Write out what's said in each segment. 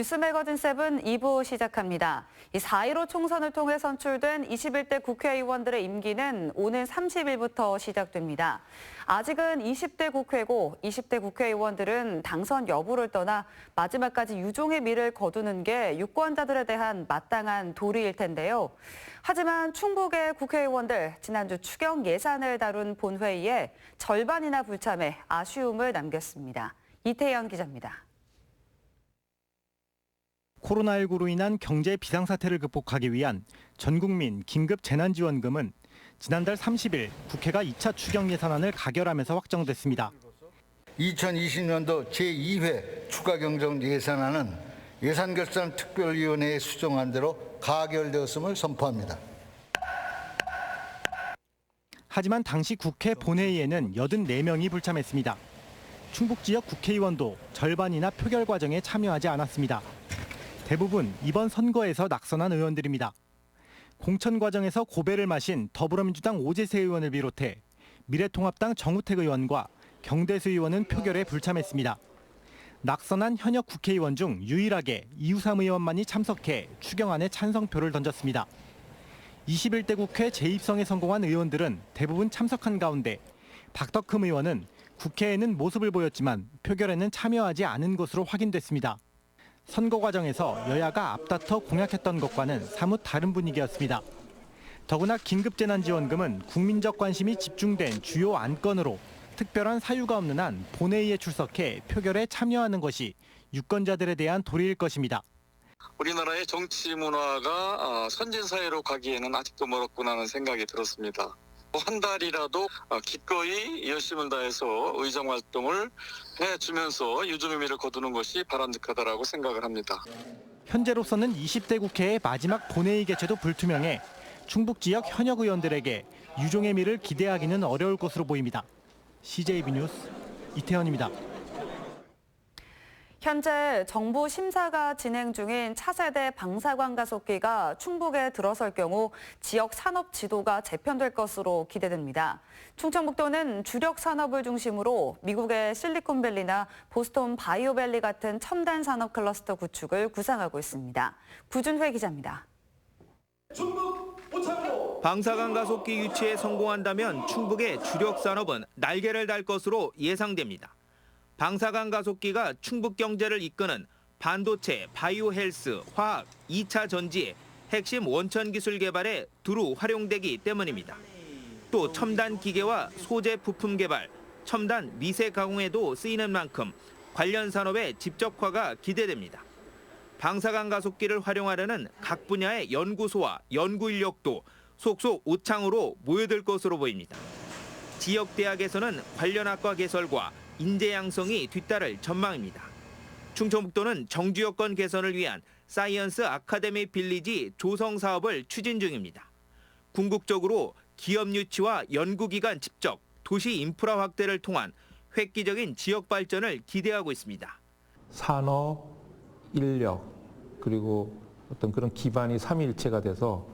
뉴스 매거진 7 2부 시작합니다. 4.15 총선을 통해 선출된 21대 국회의원들의 임기는 오는 30일부터 시작됩니다. 아직은 20대 국회고 20대 국회의원들은 당선 여부를 떠나 마지막까지 유종의 미를 거두는 게 유권자들에 대한 마땅한 도리일 텐데요. 하지만 충북의 국회의원들 지난주 추경 예산을 다룬 본회의에 절반이나 불참해 아쉬움을 남겼습니다. 이태현 기자입니다. 코로나19로 인한 경제 비상사태를 극복하기 위한 전국민 긴급 재난지원금은 지난달 30일 국회가 2차 추경 예산안을 가결하면서 확정됐습니다. 2020년도 제2회 추가경정 예산안은 예산결산특별위원회에 수정한 대로 가결되었음을 선포합니다. 하지만 당시 국회 본회의에는 84명이 불참했습니다. 충북 지역 국회의원도 절반이나 표결 과정에 참여하지 않았습니다. 대부분 이번 선거에서 낙선한 의원들입니다. 공천 과정에서 고배를 마신 더불어민주당 오재세 의원을 비롯해 미래통합당 정우택 의원과 경대수 의원은 표결에 불참했습니다. 낙선한 현역 국회의원 중 유일하게 이우삼 의원만이 참석해 추경안에 찬성표를 던졌습니다. 21대 국회 재입성에 성공한 의원들은 대부분 참석한 가운데 박덕흠 의원은 국회에는 모습을 보였지만 표결에는 참여하지 않은 것으로 확인됐습니다. 선거 과정에서 여야가 앞다퉈 공약했던 것과는 사뭇 다른 분위기였습니다. 더구나 긴급재난지원금은 국민적 관심이 집중된 주요 안건으로 특별한 사유가 없는 한 본회의에 출석해 표결에 참여하는 것이 유권자들에 대한 도리일 것입니다. 우리나라의 정치 문화가 선진사회로 가기에는 아직도 멀었구나 하는 생각이 들었습니다. 한 달이라도 기꺼이 열심을 다해서 의정활동을 해주면서 유종의미를 거두는 것이 바람직하다고 생각을 합니다. 현재로서는 20대 국회의 마지막 본회의 개최도 불투명해 충북 지역 현역 의원들에게 유종의미를 기대하기는 어려울 것으로 보입니다. CJB 뉴스 이태현입니다. 현재 정부 심사가 진행 중인 차세대 방사광 가속기가 충북에 들어설 경우 지역 산업 지도가 재편될 것으로 기대됩니다. 충청북도는 주력 산업을 중심으로 미국의 실리콘밸리나 보스턴 바이오밸리 같은 첨단 산업 클러스터 구축을 구상하고 있습니다. 구준회 기자입니다. 방사광 가속기 유치에 성공한다면 충북의 주력 산업은 날개를 달 것으로 예상됩니다. 방사광 가속기가 충북 경제를 이끄는 반도체, 바이오 헬스, 화학, 2차 전지의 핵심 원천 기술 개발에 두루 활용되기 때문입니다. 또 첨단 기계와 소재 부품 개발, 첨단 미세 가공에도 쓰이는 만큼 관련 산업의 집적화가 기대됩니다. 방사광 가속기를 활용하려는 각 분야의 연구소와 연구 인력도 속속 오창으로 모여들 것으로 보입니다. 지역 대학에서는 관련 학과 개설과 인재 양성이 뒤따를 전망입니다. 충청북도는 정주 여건 개선을 위한 사이언스 아카데미 빌리지 조성 사업을 추진 중입니다. 궁극적으로 기업 유치와 연구기관 집적, 도시 인프라 확대를 통한 획기적인 지역 발전을 기대하고 있습니다. 산업, 인력, 그리고 어떤 그런 기반이 삼위일체가 돼서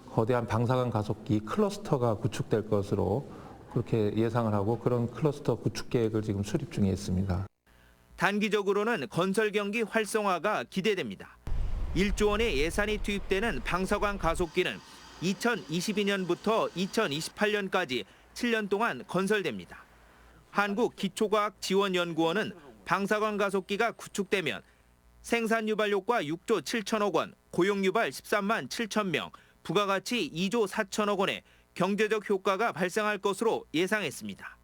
거대한 방사광 가속기 클러스터가 구축될 것으로 그렇게 예상을 하고 그런 클러스터 구축 계획을 지금 수립 중에 있습니다. 단기적으로는 건설 경기 활성화가 기대됩니다. 1조 원의 예산이 투입되는 방사광 가속기는 2022년부터 2028년까지 7년 동안 건설됩니다. 한국기초과학지원연구원은 방사광 가속기가 구축되면 생산 유발 효과 6조 7천억 원, 고용 유발 13만 7천 명, 부가가치 2조 4천억 원의 경제적 효과가 발생할 것으로 예상했습니다.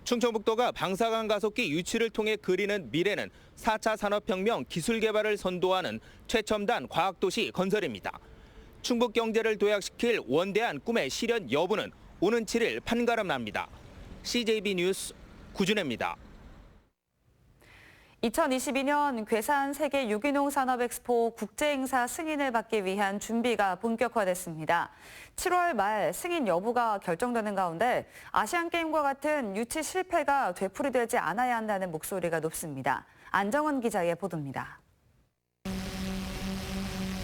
충청북도가 방사광 가속기 유치를 통해 그리는 미래는 4차 산업혁명 기술 개발을 선도하는 최첨단 과학도시 건설입니다. 충북 경제를 도약시킬 원대한 꿈의 실현 여부는 오는 7일 판가름납니다. CJB 뉴스 구준혜입니다. 2022년 괴산 세계 유기농 산업 엑스포 국제행사 승인을 받기 위한 준비가 본격화됐습니다. 7월 말 승인 여부가 결정되는 가운데 아시안게임과 같은 유치 실패가 되풀이되지 않아야 한다는 목소리가 높습니다. 안정원 기자의 보도입니다.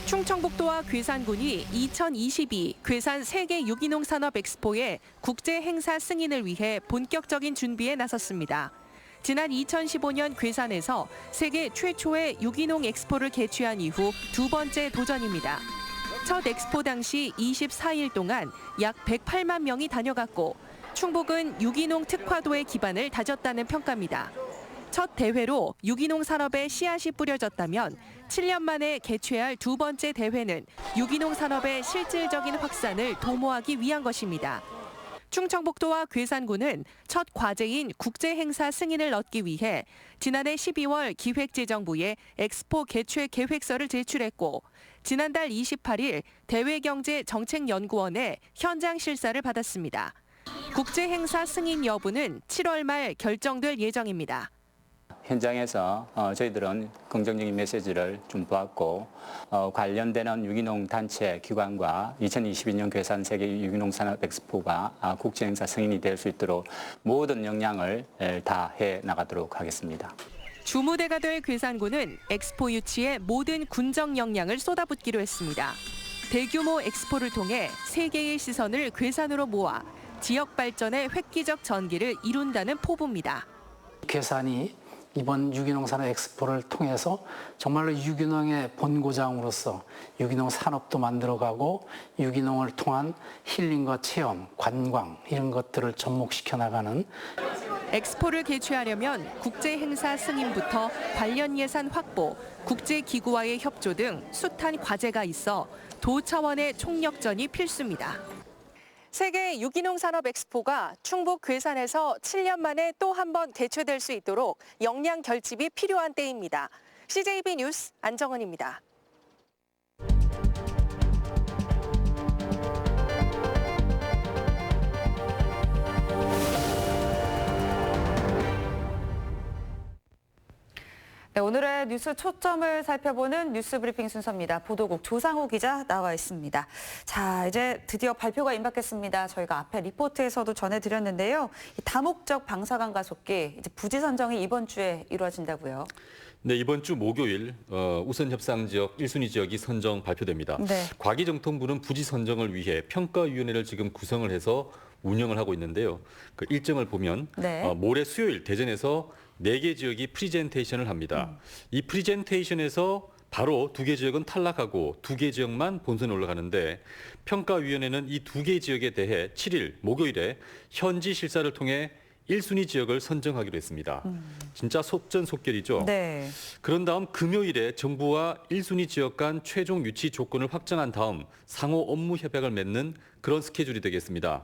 충청북도와 괴산군이 2022 괴산 세계 유기농 산업 엑스포의 국제 행사 승인을 위해 본격적인 준비에 나섰습니다. 지난 2015년 괴산에서 세계 최초의 유기농 엑스포를 개최한 이후 두 번째 도전입니다. 첫 엑스포 당시 24일 동안 약 108만 명이 다녀갔고 충북은 유기농 특화도의 기반을 다졌다는 평가입니다. 첫 대회로 유기농 산업에 씨앗이 뿌려졌다면 7년 만에 개최할 두 번째 대회는 유기농 산업의 실질적인 확산을 도모하기 위한 것입니다. 충청북도와 괴산군은 첫 과제인 국제행사 승인을 얻기 위해 지난해 12월 기획재정부에 엑스포 개최 계획서를 제출했고 지난달 28일 대외경제정책연구원에 현장 실사를 받았습니다. 국제행사 승인 여부는 7월 말 결정될 예정입니다. 현장에서 저희들은 긍정적인 메시지를 좀 보았고 관련되는 유기농 단체 기관과 2022년 괴산 세계 유기농 산업 엑스포가 국제행사 승인이 될 수 있도록 모든 역량을 다해 나가도록 하겠습니다. 주무대가 될 괴산군은 엑스포 유치에 모든 군정 역량을 쏟아붓기로 했습니다. 대규모 엑스포를 통해 세계의 시선을 괴산으로 모아 지역 발전의 획기적 전기를 이룬다는 포부입니다. 괴산이 이번 유기농 산업 엑스포를 통해서 정말로 유기농의 본고장으로서 유기농 산업도 만들어가고 유기농을 통한 힐링과 체험, 관광 이런 것들을 접목시켜 나가는 엑스포를 개최하려면 국제행사 승인부터 관련 예산 확보, 국제기구와의 협조 등 숱한 과제가 있어 도 차원의 총력전이 필수입니다. 세계 유기농 산업 엑스포가 충북 괴산에서 7년 만에 또 한 번 개최될 수 있도록 역량 결집이 필요한 때입니다. CJB 뉴스 안정은입니다. 네, 오늘의 뉴스 초점을 살펴보는 뉴스 브리핑 순서입니다. 보도국 조상우 기자 나와 있습니다. 자, 이제 드디어 발표가 임박했습니다. 저희가 앞에 리포트에서도 전해드렸는데요. 이 다목적 방사능 가속기 이제 부지 선정이 이번 주에 이루어진다고요. 네, 이번 주 목요일 우선 협상 지역 1순위 지역이 선정 발표됩니다. 네. 과기정통부는 부지 선정을 위해 평가위원회를 지금 구성을 해서 운영을 하고 있는데요. 그 일정을 보면 네. 모레 수요일 대전에서 4개 지역이 프리젠테이션을 합니다. 이 프리젠테이션에서 바로 2개 지역은 탈락하고 2개 지역만 본선에 올라가는데 평가위원회는 이 2개 지역에 대해 7일 목요일에 현지 실사를 통해 1순위 지역을 선정하기로 했습니다. 진짜 속전속결이죠. 네. 그런 다음 금요일에 정부와 1순위 지역 간 최종 유치 조건을 확정한 다음 상호 업무 협약을 맺는 그런 스케줄이 되겠습니다.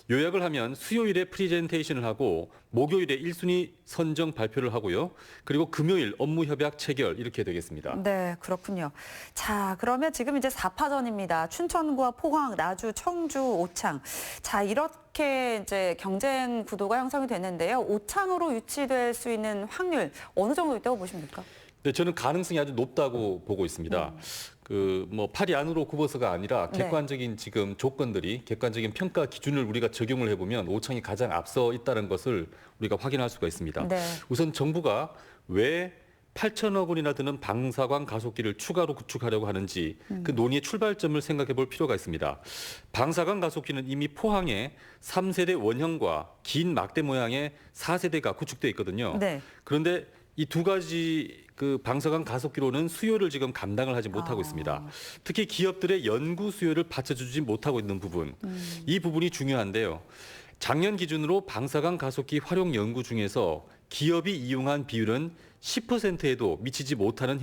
요약을 하면 수요일에 프리젠테이션을 하고 목요일에 1순위 선정 발표를 하고요. 그리고 금요일 업무 협약 체결 이렇게 되겠습니다. 네, 그렇군요. 자, 그러면 지금 이제 4파전입니다. 춘천과 포항, 나주, 청주, 오창. 자, 이렇게 이제 경쟁 구도가 형성이 됐는데요. 오창으로 유치될 수 있는 확률 어느 정도 있다고 보십니까? 네, 저는 가능성이 아주 높다고 보고 있습니다. 파리 안으로 굽어서가 아니라 객관적인 지금 조건들이 객관적인 평가 기준을 우리가 적용을 해보면 오창이 가장 앞서 있다는 것을 우리가 확인할 수가 있습니다. 네. 우선 정부가 왜 8천억 원이나 드는 방사광 가속기를 추가로 구축하려고 하는지 그 논의의 출발점을 생각해 볼 필요가 있습니다. 방사광 가속기는 이미 포항에 3세대 원형과 긴 막대 모양의 4세대가 구축돼 있거든요. 네. 그런데 이 두 가지 그 방사광 가속기로는 수요를 지금 감당을 하지 못하고 있습니다. 특히 기업들의 연구 수요를 받쳐주지 못하고 있는 부분, 이 부분이 중요한데요. 작년 기준으로 방사광 가속기 활용 연구 중에서 기업이 이용한 비율은 10%에도 미치지 못하는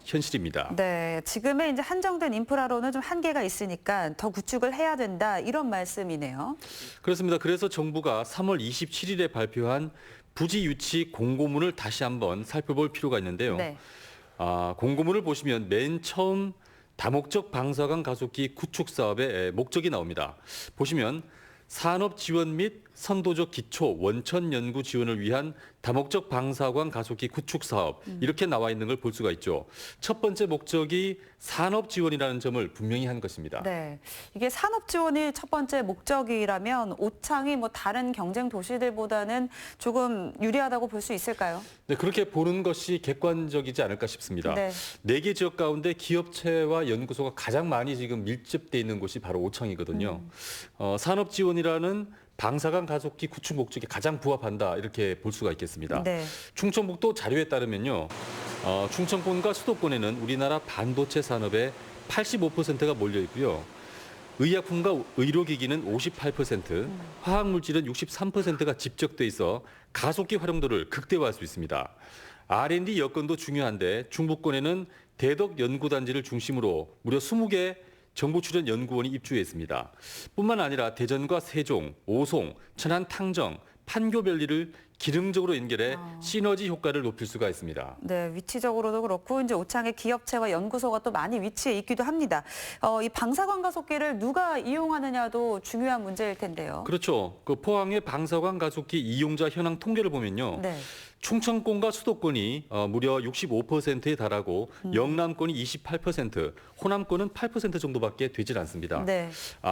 현실입니다. 네, 지금의 이제 한정된 인프라로는 좀 한계가 있으니까 더 구축을 해야 된다 이런 말씀이네요. 그렇습니다. 그래서 정부가 3월 27일에 발표한 부지 유치 공고문을 다시 한번 살펴볼 필요가 있는데요. 네. 공고문을 보시면 맨 처음 다목적 방사광 가속기 구축 사업의 목적이 나옵니다. 보시면 산업 지원 및 선도적 기초 원천 연구 지원을 위한 다목적 방사광 가속기 구축 사업 이렇게 나와 있는 걸 볼 수가 있죠. 첫 번째 목적이 산업 지원이라는 점을 분명히 한 것입니다. 네, 이게 산업 지원이 첫 번째 목적이라면 오창이 뭐 다른 경쟁 도시들보다는 조금 유리하다고 볼 수 있을까요? 네, 그렇게 보는 것이 객관적이지 않을까 싶습니다. 네. 4개 지역 가운데 기업체와 연구소가 가장 많이 지금 밀집돼 있는 곳이 바로 오창이거든요. 산업 지원이라는 방사관 가속기 구축 목적에 가장 부합한다 이렇게 볼 수가 있겠습니다. 네. 충청북도 자료에 따르면요. 충청권과 수도권에는 우리나라 반도체 산업의 85%가 몰려 있고요. 의약품과 의료기기는 58%, 화학물질은 63%가 집적돼 있어 가속기 활용도를 극대화할 수 있습니다. R&D 여건도 중요한데 충북권에는 대덕 연구단지를 중심으로 무려 20개 정부 출연 연구원이 입주해 있습니다. 뿐만 아니라 대전과 세종, 오송, 천안, 탕정, 판교별리를 기능적으로 연결해 시너지 효과를 높일 수가 있습니다. 네, 위치적으로도 그렇고 이제 오창의 기업체와 연구소가 또 많이 위치해 있기도 합니다. 이 방사관 가속기를 누가 이용하느냐도 중요한 문제일 텐데요. 그렇죠. 그 포항의 방사관 가속기 이용자 현황 통계를 보면요. 네. 충청권과 수도권이 무려 65%에 달하고 영남권이 28%, 호남권은 8% 정도밖에 되질 않습니다. 네.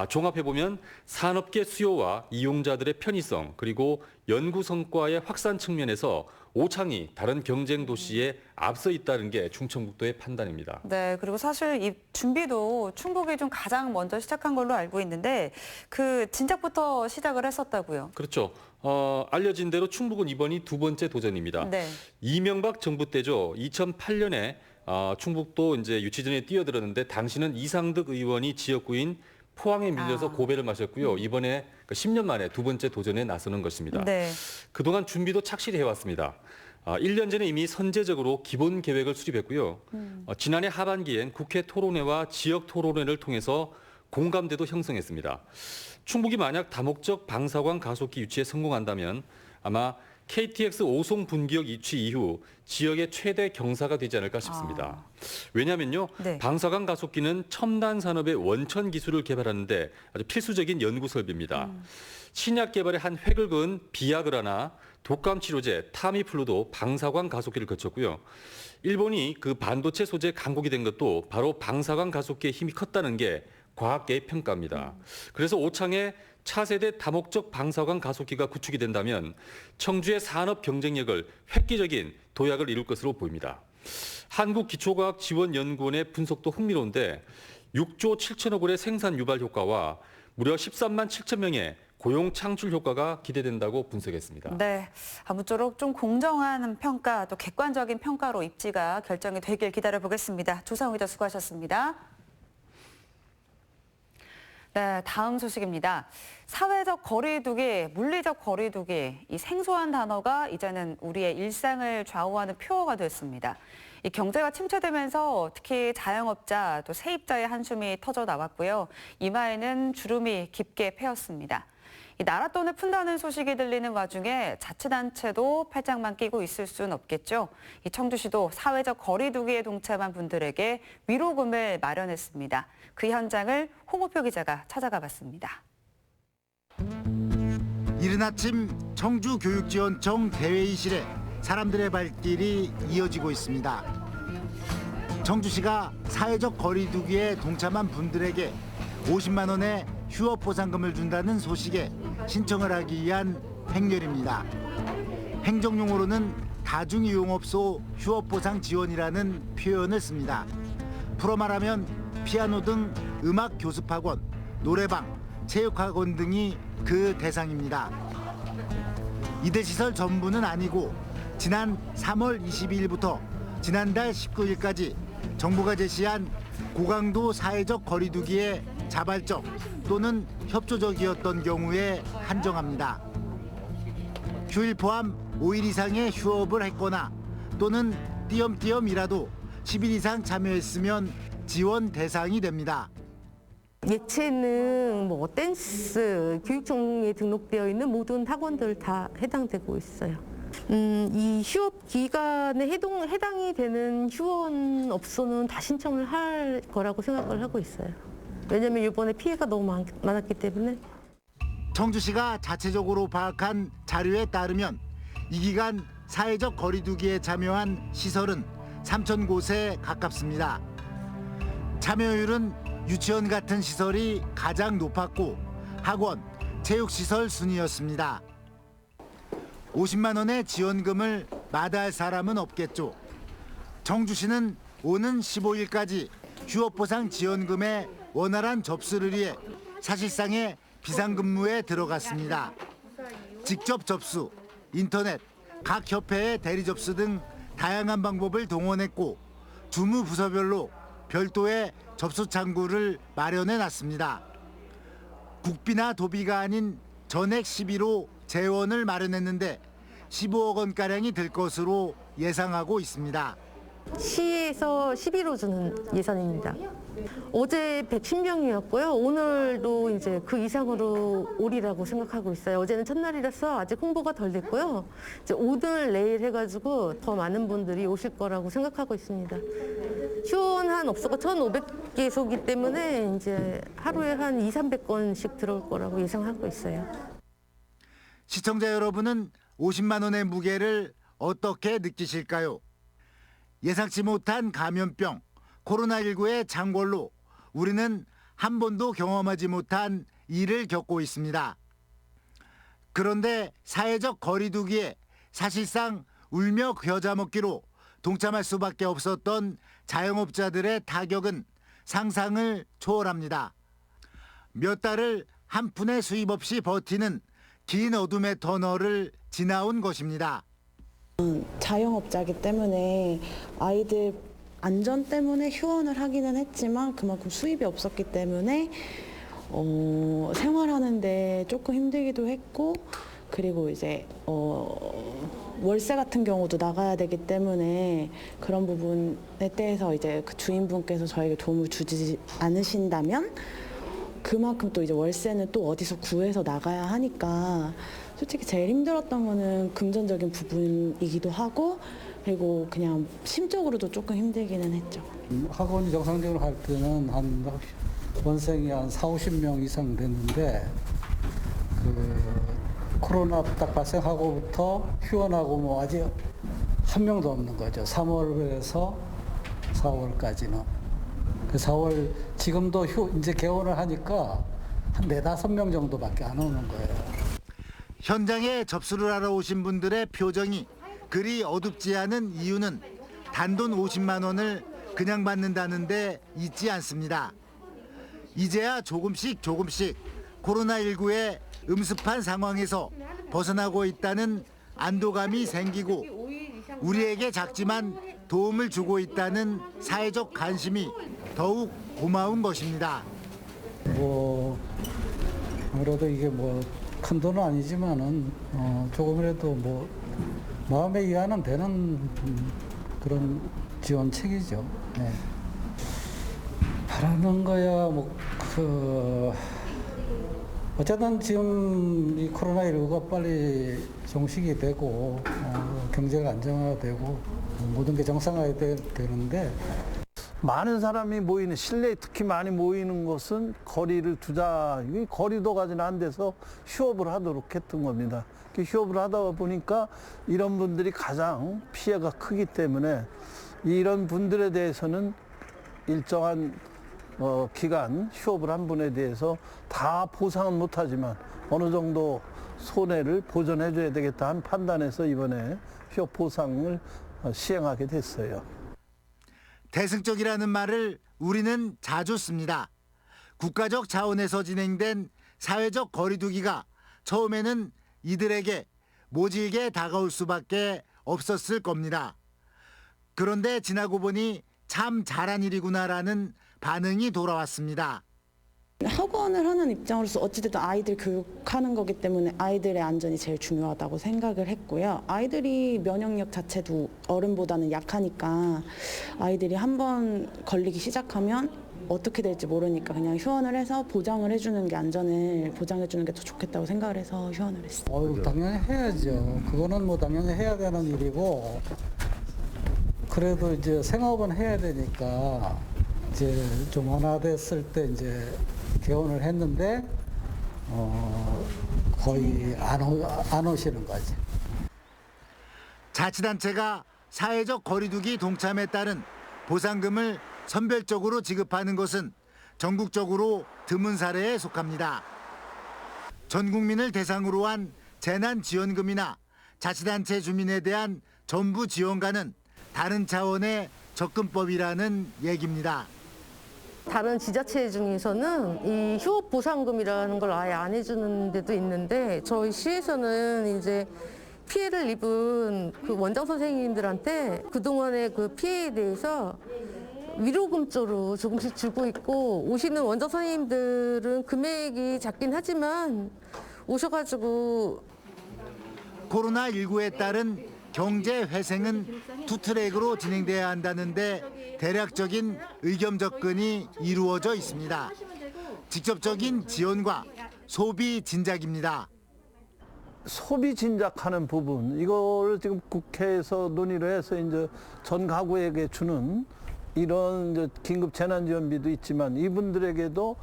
종합해보면 산업계 수요와 이용자들의 편의성 그리고 연구 성과의 확산 측면에서 오창이 다른 경쟁 도시에 앞서 있다는 게 충청북도의 판단입니다. 네, 그리고 사실 이 준비도 충북이 좀 가장 먼저 시작한 걸로 알고 있는데 그 진작부터 시작을 했었다고요. 그렇죠. 알려진 대로 충북은 이번이 두 번째 도전입니다. 네. 이명박 정부 때죠. 2008년에 충북도 이제 유치전에 뛰어들었는데 당시는 이상득 의원이 지역구인 포항에 밀려서 고배를 마셨고요. 이번에 10년 만에 두 번째 도전에 나서는 것입니다. 네. 그동안 준비도 착실히 해왔습니다. 1년 전에 이미 선제적으로 기본 계획을 수립했고요. 지난해 하반기엔 국회 토론회와 지역 토론회를 통해서 공감대도 형성했습니다. 충북이 만약 다목적 방사관 가속기 유치에 성공한다면 아마 KTX 오송 분기역 유치 이후 지역의 최대 경사가 되지 않을까 싶습니다. 왜냐하면요. 네. 방사관 가속기는 첨단 산업의 원천 기술을 개발하는데 아주 필수적인 연구 설비입니다. 신약 개발의 한 획을 그은 비아그라나 독감 치료제 타미플루도 방사관 가속기를 거쳤고요. 일본이 그 반도체 소재 강국이 된 것도 바로 방사관 가속기의 힘이 컸다는 게 과학계의 평가입니다. 그래서 오창에 차세대 다목적 방사관 가속기가 구축이 된다면 청주의 산업 경쟁력을 획기적인 도약을 이룰 것으로 보입니다. 한국기초과학지원연구원의 분석도 흥미로운데 6조 7천억 원의 생산 유발 효과와 무려 13만 7천 명의 고용 창출 효과가 기대된다고 분석했습니다. 네, 아무쪼록 좀 공정한 평가 또 객관적인 평가로 입지가 결정이 되길 기다려보겠습니다. 조상우 기자 수고하셨습니다. 네, 다음 소식입니다. 사회적 거리두기, 물리적 거리두기, 이 생소한 단어가 이제는 우리의 일상을 좌우하는 표어가 됐습니다. 이 경제가 침체되면서 특히 자영업자 또 세입자의 한숨이 터져 나왔고요. 이마에는 주름이 깊게 패였습니다. 이 나랏돈을 푼다는 소식이 들리는 와중에 자치단체도 팔짱만 끼고 있을 수는 없겠죠. 이 청주시도 사회적 거리두기에 동참한 분들에게 위로금을 마련했습니다. 그 현장을 홍우표 기자가 찾아가 봤습니다. 이른 아침 청주교육지원청 대회의실에 사람들의 발길이 이어지고 있습니다. 청주시가 사회적 거리두기에 동참한 분들에게 50만 원의 휴업 보상금을 준다는 소식에 신청을 하기 위한 행렬입니다. 행정용어로는 다중이용업소 휴업 보상 지원이라는 표현을 씁니다. 풀어 말하면 피아노 등 음악 교습학원, 노래방, 체육학원 등이 그 대상입니다. 이들 시설 전부는 아니고 지난 3월 22일부터 지난달 19일까지 정부가 제시한 고강도 사회적 거리두기에 자발적 또는 협조적이었던 경우에 한정합니다. 휴일 포함 5일 이상의 휴업을 했거나 또는 띄엄띄엄이라도 10일 이상 참여했으면 지원 대상이 됩니다. 예체능, 댄스, 교육청에 등록되어 있는 모든 학원들 다 해당되고 있어요. 이 휴업 기간에 해당이 되는 휴원업소는 다 신청을 할 거라고 생각을 하고 있어요. 왜냐하면 이번에 피해가 너무 많았기 때문에. 청주시가 자체적으로 파악한 자료에 따르면 이 기간 사회적 거리두기에 참여한 시설은 3,000곳에 가깝습니다. 참여율은 유치원 같은 시설이 가장 높았고 학원, 체육시설 순이었습니다. 50만 원의 지원금을 마다할 사람은 없겠죠. 청주시는 오는 15일까지 휴업보상 지원금의 원활한 접수를 위해 사실상의 비상근무에 들어갔습니다. 직접 접수, 인터넷, 각 협회의 대리 접수 등 다양한 방법을 동원했고 주무 부서별로 별도의 접수 창구를 마련해 놨습니다. 국비나 도비가 아닌 전액 시비로 재원을 마련했는데 15억 원가량이 들 것으로 예상하고 있습니다. 시에서 11호 주는 예산입니다. 어제 110명이었고요. 오늘도 이제 그 이상으로 오리라고 생각하고 있어요. 어제는 첫날이라서 아직 홍보가 덜 됐고요. 이제 오늘 내일 해가지고 더 많은 분들이 오실 거라고 생각하고 있습니다. 휴원 한 업소가 1,500개소이기 때문에 이제 하루에 한 200~300건씩 들어올 거라고 예상하고 있어요. 시청자 여러분은 50만 원의 무게를 어떻게 느끼실까요? 예상치 못한 감염병, 코로나19의 장골로 우리는 한 번도 경험하지 못한 일을 겪고 있습니다. 그런데 사회적 거리두기에 사실상 울며 겨자 먹기로 동참할 수밖에 없었던 자영업자들의 타격은 상상을 초월합니다. 몇 달을 한 푼의 수입 없이 버티는 긴 어둠의 터널을 지나온 것입니다. 자영업자이기 때문에 아이들 안전 때문에 휴원을 하기는 했지만 그만큼 수입이 없었기 때문에 생활하는데 조금 힘들기도 했고, 그리고 이제 월세 같은 경우도 나가야 되기 때문에 그런 부분에 대해서 이제 그 주인분께서 저에게 도움을 주지 않으신다면 그만큼 또 이제 월세는 또 어디서 구해서 나가야 하니까 솔직히 제일 힘들었던 거는 금전적인 부분이기도 하고, 그리고 그냥 심적으로도 조금 힘들기는 했죠. 학원이 정상적으로 할 때는 한 원생이 한 40~50명 이상 됐는데 코로나 딱 발생하고부터 휴원하고 뭐 아직 한 명도 없는 거죠. 3월에서 4월까지는. 그 4월 지금도 이제 개원을 하니까 한 4~5명 정도밖에 안 오는 거예요. 현장에 접수를 하러 오신 분들의 표정이 그리 어둡지 않은 이유는 단돈 50만 원을 그냥 받는다는데 있지 않습니다. 이제야 조금씩 코로나19의 음습한 상황에서 벗어나고 있다는 안도감이 생기고 우리에게 작지만 도움을 주고 있다는 사회적 관심이 더욱 고마운 것입니다. 아무래도 이게 큰 돈은 아니지만은 조금이라도 마음에 이해는 되는 그런 지원책이죠. 네. 바라는 거야 어쨌든 지금 이 코로나19가 빨리 종식이 되고 경제가 안정화되고 모든 게 정상화가 되는데. 많은 사람이 모이는, 실내에 특히 많이 모이는 곳은 거리를 두자. 거리도 가지는 안 돼서 휴업을 하도록 했던 겁니다. 휴업을 하다 보니까 이런 분들이 가장 피해가 크기 때문에 이런 분들에 대해서는 일정한 기간 휴업을 한 분에 대해서 다 보상은 못하지만 어느 정도 손해를 보전해줘야 되겠다 한 판단에서 이번에 휴업 보상을 시행하게 됐어요. 대승적이라는 말을 우리는 자주 씁니다. 국가적 차원에서 진행된 사회적 거리두기가 처음에는 이들에게 모질게 다가올 수밖에 없었을 겁니다. 그런데 지나고 보니 참 잘한 일이구나라는 반응이 돌아왔습니다. 학원을 하는 입장으로서 어찌됐든 아이들 교육하는 거기 때문에 아이들의 안전이 제일 중요하다고 생각을 했고요. 아이들이 면역력 자체도 어른보다는 약하니까 아이들이 한번 걸리기 시작하면 어떻게 될지 모르니까 그냥 휴원을 해서 보장을 해주는 게, 안전을 보장해 주는 게 더 좋겠다고 생각을 해서 휴원을 했어요. 당연히 해야죠. 그거는 당연히 해야 되는 일이고, 그래도 이제 생업은 해야 되니까 이제 좀 완화됐을 때 이제 개원을 했는데 거의 안 오시는 거지. 자치단체가 사회적 거리두기 동참에 따른 보상금을 선별적으로 지급하는 것은 전국적으로 드문 사례에 속합니다. 전 국민을 대상으로 한 재난지원금이나 자치단체 주민에 대한 전부 지원과는 다른 차원의 접근법이라는 얘기입니다. 다른 지자체 중에서는 이 휴업 보상금이라는 걸 아예 안 해주는 데도 있는데 저희 시에서는 이제 피해를 입은 그 원장 선생님들한테 그동안의 그 피해에 대해서 위로금조로 조금씩 주고 있고 오시는 원장 선생님들은 금액이 작긴 하지만 오셔가지고 코로나19에 따른 경제 회생은 두 트랙으로 진행돼야 한다는데 대략적인 의견 접근이 이루어져 있습니다. 직접적인 지원과 소비 진작입니다. 소비 진작하는 부분, 이거를 지금 국회에서 논의를 해서 이제 전 가구에게 주는 이런 이제 긴급 재난지원비도 있지만 이분들에게도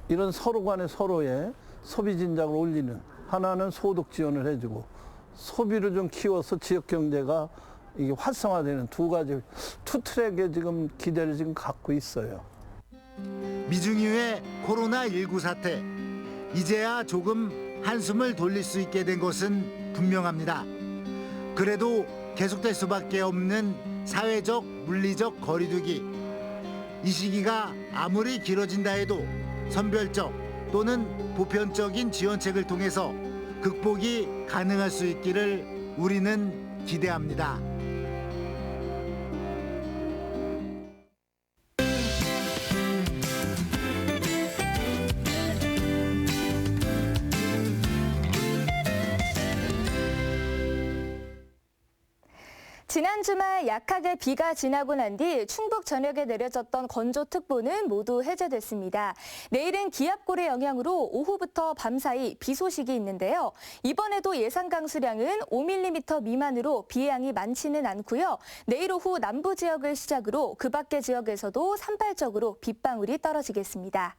이런 서로 간에 서로의 소비 진작을 올리는, 하나는 소득 지원을 해주고 소비를 좀 키워서 지역 경제가 이게 활성화되는 두 가지 투 트랙에 지금 기대를 지금 갖고 있어요. 미중유의 코로나19 사태, 이제야 조금 한숨을 돌릴 수 있게 된 것은 분명합니다. 그래도 계속될 수밖에 없는 사회적, 물리적 거리두기. 이 시기가 아무리 길어진다 해도 선별적 또는 보편적인 지원책을 통해서 극복이 가능할 수 있기를 우리는 기대합니다. 지난 주말 약하게 비가 지나고 난 뒤 충북 전역에 내려졌던 건조특보는 모두 해제됐습니다. 내일은 기압골의 영향으로 오후부터 밤사이 비 소식이 있는데요. 이번에도 예상 강수량은 5mm 미만으로 비의 양이 많지는 않고요. 내일 오후 남부 지역을 시작으로 그 밖의 지역에서도 산발적으로 빗방울이 떨어지겠습니다.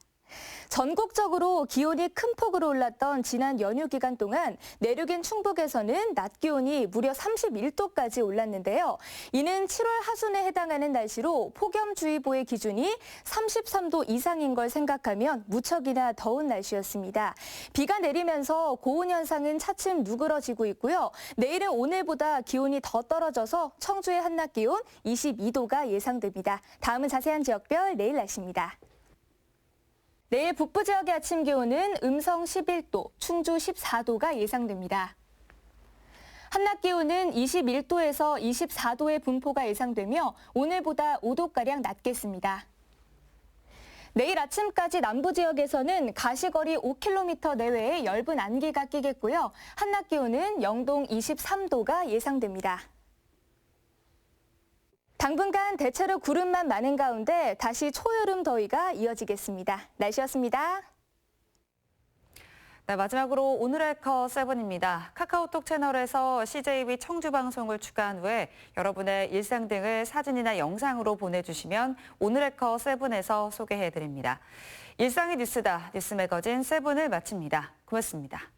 전국적으로 기온이 큰 폭으로 올랐던 지난 연휴 기간 동안 내륙인 충북에서는 낮 기온이 무려 31도까지 올랐는데요. 이는 7월 하순에 해당하는 날씨로 폭염주의보의 기준이 33도 이상인 걸 생각하면 무척이나 더운 날씨였습니다. 비가 내리면서 고온 현상은 차츰 누그러지고 있고요. 내일은 오늘보다 기온이 더 떨어져서 청주의 한낮 기온 22도가 예상됩니다. 다음은 자세한 지역별 내일 날씨입니다. 내일 북부 지역의 아침 기온은 음성 11도, 충주 14도가 예상됩니다. 한낮 기온은 21도에서 24도의 분포가 예상되며 오늘보다 5도가량 낮겠습니다. 내일 아침까지 남부 지역에서는 가시거리 5km 내외에 엷은 안개가 끼겠고요. 한낮 기온은 영동 23도가 예상됩니다. 당분간 대체로 구름만 많은 가운데 다시 초여름 더위가 이어지겠습니다. 날씨였습니다. 네, 마지막으로 오늘의 커7입니다. 카카오톡 채널에서 CJB 청주 방송을 추가한 후에 여러분의 일상 등을 사진이나 영상으로 보내주시면 오늘의 커7에서 소개해드립니다. 일상의 뉴스다. 뉴스 매거진 7을 마칩니다. 고맙습니다.